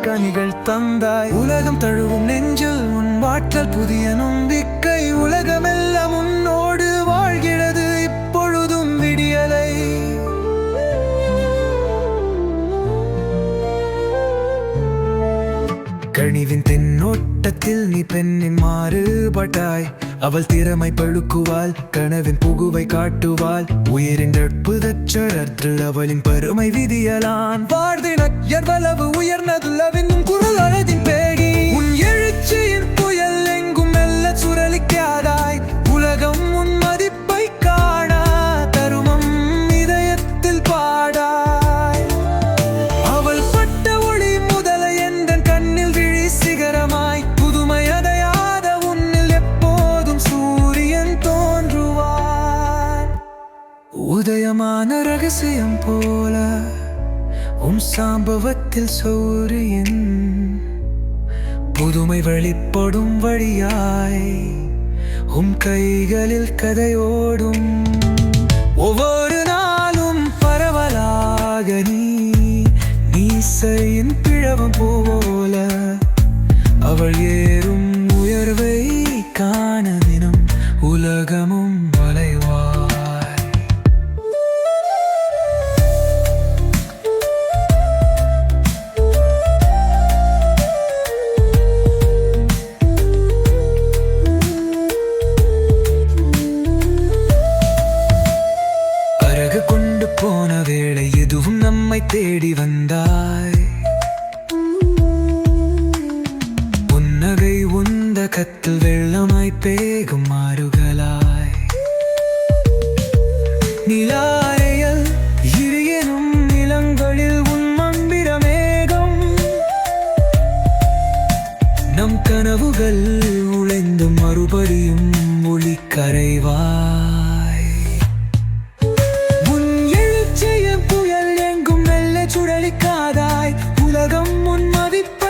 கனிகள் தந்தாய். உலகம் தழுவும் நெஞ்சில் உன் வாற்றல் புதிய நம்பிக்கை. உலகமெல்லாம் உன்னோடு வாழ்கிறது இப்பொழுதும் விடியலை. கனிவின் தென்னோட்டத்தில் நீ பெண்ணின் மாறுபட்டாய். அவள் திறமை பழுக்குவாள், கனவின் புகுவை காட்டுவாள். உயிரின் அற்புதச்சரத்தில் அவளின் பெருமை விதியலான். வாழ்தினக் எவ்வளவு உயர்ந்ததுள்ளவின் குரல் அழகின் பேடி. உன் எழுச்சியின் புயல் எங்கும் மெல்ல சுழலிக்காதாய். உலகம் உன் மதிப்பை காண தருமம் இதயத்தில் பாடாய். அவள் பட்ட ஒளி முதல எந்த கண்ணில் விழி சிகரமாய். புதுமை அடையாத உன்னில் எப்போதும் சூரியன் தோன்றுவான். உதயமான ரகசியம் போல உன் சாம்பவத்தில் சூரியன். புதுமை வெளிப்படும் வழியாய் உன் கைகளில் கதையோடும். ஒவ்வொரு நாளும் பரவலாக நீ செய்யும் பிழவம் போல. அவள் ஏறும் உயர்வை காண தினம் உலகமும் வளைவாய். கொண்டு போன வேளை எதுவும் நம்மை தேடி வந்தாய். புன்னகை உந்த கத்தில் வெள்ளமாய் பேகும் மாறுகளாய். நிலாரையல் இரியனும் நிலங்களில் உன் மந்திர மேகம். நம் கனவுகள் உழைந்து மறுபடியும் ஒளி கரைவாய். சுழலிக்காதாய். உலகம் உன் மதிப்பு